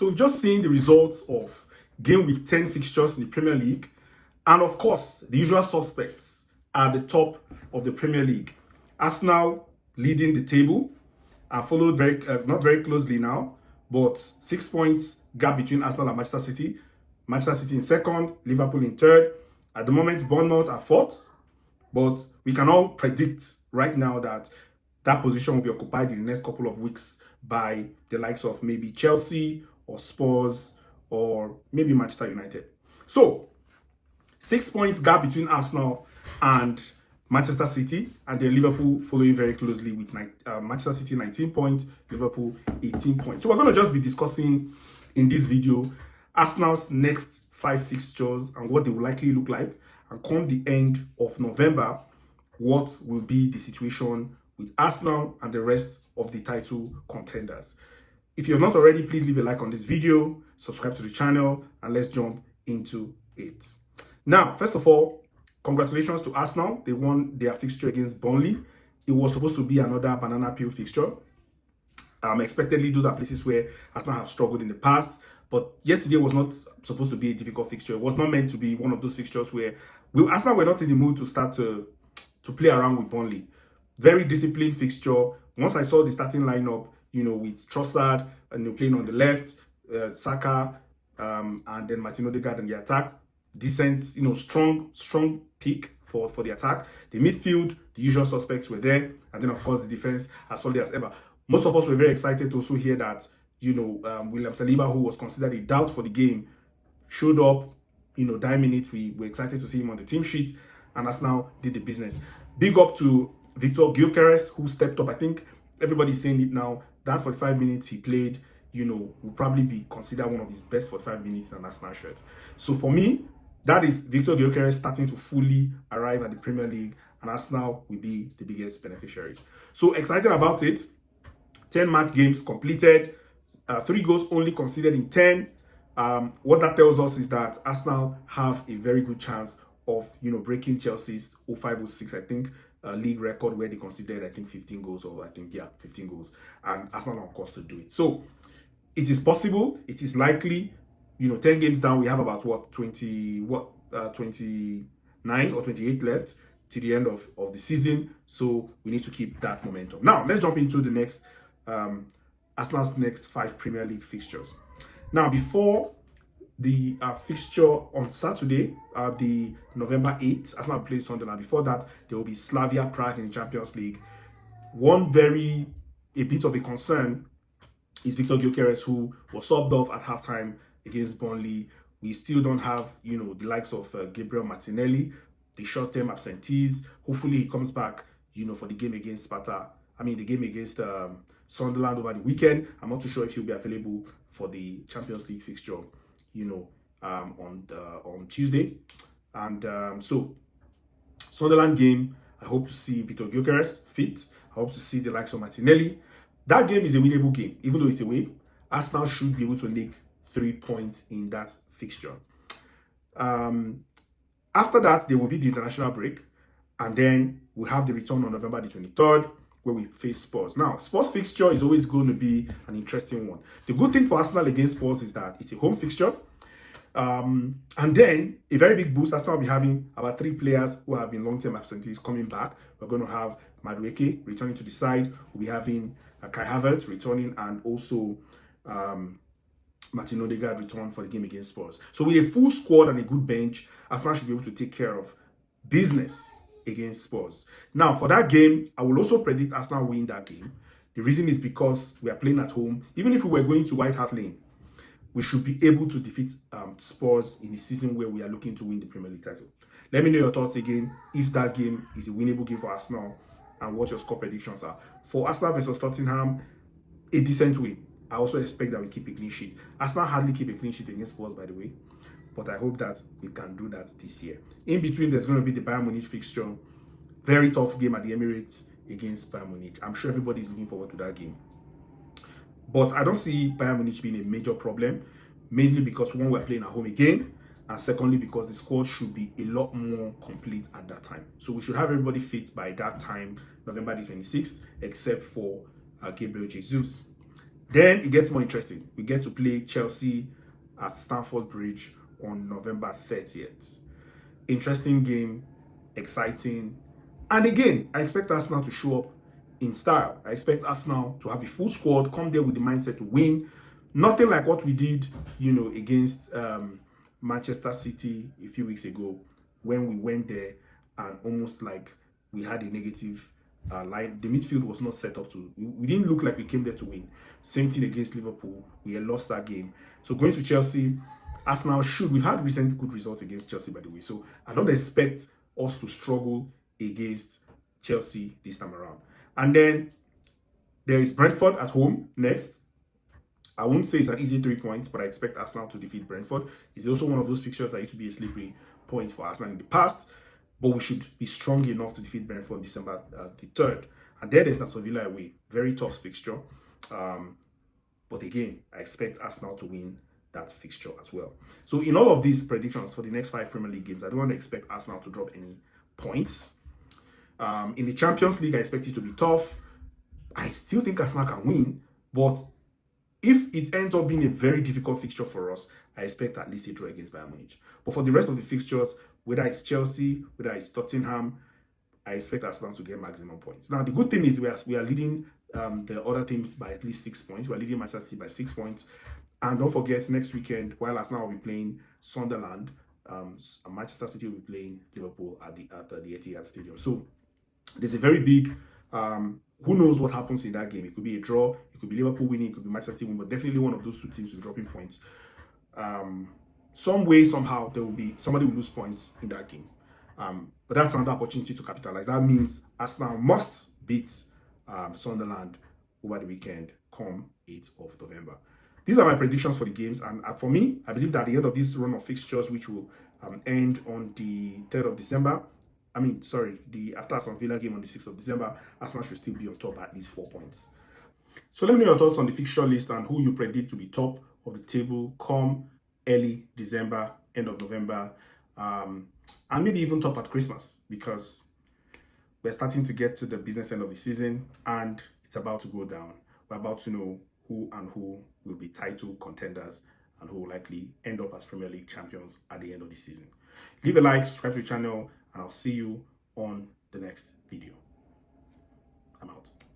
So we've just seen the results of game week 10 fixtures in the Premier League. And of course, the usual suspects are the top of the Premier League. Arsenal leading the table and followed not very closely now, but 6 points gap between Arsenal and Manchester City. Manchester City in second, Liverpool in third. At the moment, Bournemouth are fourth, but we can all predict right now that that position will be occupied in the next couple of weeks by the likes of maybe Chelsea or Spurs or maybe Manchester United. So, 6 points gap between Arsenal and Manchester City, and then Liverpool following very closely with Manchester City 19 points, Liverpool 18 points. So we're going to just be discussing in this video Arsenal's next 5 fixtures and what they will likely look like. And come the end of November, what will be the situation with Arsenal and the rest of the title contenders. If you're not already, please leave a like on this video, subscribe to the channel, and let's jump into it. Now, first of all, congratulations to Arsenal. They won their fixture against Burnley. It was supposed to be another banana peel fixture. Expectedly, those are places where Arsenal have struggled in the past. But yesterday was not supposed to be a difficult fixture. It was not meant to be one of those fixtures where Arsenal were not in the mood to start to play around with Burnley. Very disciplined fixture. Once I saw the starting lineup, with Trossard and playing on the left, Saka, and then Martin Odegaard in the attack. Decent, strong pick for the attack. The midfield, the usual suspects were there. And then, of course, the defense as solid as ever. Most of us were very excited to also hear that, William Saliba, who was considered a doubt for the game, showed up, 9 minutes. We were excited to see him on the team sheet. And Arsenal did the business. Big up to Victor Gyökeres, who stepped up. I think everybody's saying it now. That 45 minutes he played, will probably be considered one of his best 45 minutes in an Arsenal shirt. So for me, that is Victor Gyökeres starting to fully arrive at the Premier League, and Arsenal will be the biggest beneficiaries. So excited about it. 10 match games completed, 3 goals only conceded in 10. What that tells us is that Arsenal have a very good chance of, breaking Chelsea's 05-06, I think, league record where they conceded, 15 goals, or 15 goals. And Arsenal are on course to do it. So it is possible, it is likely. 10 games down, we have about 29 or 28 left to the end of the season. So we need to keep that momentum. Now, let's jump into the next, Arsenal's next 5 Premier League fixtures. Now, before the fixture on Saturday, the November 8th, Arsenal plays Sunderland. Before that, there will be Slavia Prague in the Champions League. A bit of a concern is Victor Gyökeres, who was subbed off at halftime against Burnley. We still don't have, the likes of Gabriel Martinelli, the short-term absentees. Hopefully he comes back, for the game against the game against Sunderland over the weekend. I'm not too sure if he'll be available for the Champions League fixture, on Tuesday. And so Sunderland game, I hope to see Victor Gyökeres fit. I hope to see the likes of Martinelli. That game is a winnable game, even though it's away. Arsenal should be able to nick 3 points in that fixture. After that, there will be the international break, and then we'll have the return on November the 23rd, where we face Spurs. Now, Spurs fixture is always going to be an interesting one. The good thing for Arsenal against Spurs is that it's a home fixture. And then a very big boost. Arsenal will be having about 3 players who have been long-term absentees coming back. We're going to have Madueke returning to the side. We'll be having Kai Havertz returning, and also Martin Odegaard return for the game against Spurs. So with a full squad and a good bench, Arsenal should be able to take care of business against Spurs. Now, for that game, I will also predict Arsenal win that game. The reason is because we are playing at home. Even if we were going to White Hart Lane, we should be able to defeat Spurs in a season where we are looking to win the Premier League title. Let me know your thoughts again, if that game is a winnable game for Arsenal, and what your score predictions are. For Arsenal versus Tottenham, a decent win. I also expect that we keep a clean sheet. Arsenal hardly keep a clean sheet against Spurs, by the way. But I hope that we can do that this year. In between, there's going to be the Bayern Munich fixture. Very tough game at the Emirates against Bayern Munich. I'm sure everybody's looking forward to that game. But I don't see Bayern Munich being a major problem. Mainly because, one, we're playing at home again. And secondly, because the squad should be a lot more complete at that time. So we should have everybody fit by that time, November the 26th, except for Gabriel Jesus. Then it gets more interesting. We get to play Chelsea at Stamford Bridge on November 30th. Interesting game, exciting. And again, I expect Arsenal to show up in style. I expect Arsenal to have a full squad, come there with the mindset to win. Nothing like what we did, against Manchester City a few weeks ago, when we went there and almost like we had a negative line. The midfield was not set up to. We didn't look like we came there to win. Same thing against Liverpool. We had lost that game. So going to Chelsea, Arsenal should. We've had recent good results against Chelsea, by the way. So I don't expect us to struggle against Chelsea this time around. And then there is Brentford at home next. I won't say it's an easy 3 points, but I expect Arsenal to defeat Brentford. It's also one of those fixtures that used to be a slippery point for Arsenal in the past, but we should be strong enough to defeat Brentford on December the 3rd. And then there's Aston Villa away. Very tough fixture. But again, I expect Arsenal to win that fixture as well. So in all of these predictions for the next 5 Premier League games, I don't want to expect Arsenal to drop any points. In the Champions League, I expect it to be tough. I still think Arsenal can win, but if it ends up being a very difficult fixture for us, I expect at least a draw against Bayern Munich. But for the rest of the fixtures, whether it's Chelsea, whether it's Tottenham, I expect Arsenal to get maximum points. Now, the good thing is we are leading the other teams by at least 6 points. We are leading Manchester City by 6 points. And don't forget, next weekend, while Arsenal will be playing Sunderland, Manchester City will be playing Liverpool at the Etihad Stadium. So there's a very big... who knows what happens in that game? It could be a draw, it could be Liverpool winning, it could be Manchester City winning, but definitely one of those two teams will be dropping points. Some way, somehow, there will be somebody will lose points in that game. But that's another opportunity to capitalize. That means Arsenal must beat Sunderland over the weekend, come 8th of November. These are my predictions for the games, and for me, I believe that at the end of this run of fixtures, which will end on the 3rd of December, after Aston Villa game on the 6th of December, Arsenal should still be on top at least 4 points. So let me know your thoughts on the fixture list and who you predict to be top of the table come early December, end of November, and maybe even top at Christmas, because we're starting to get to the business end of the season and it's about to go down. We're about to know who will be title contenders and who will likely end up as Premier League champions at the end of the season. Leave a like, subscribe to the channel, and I'll see you on the next video. I'm out.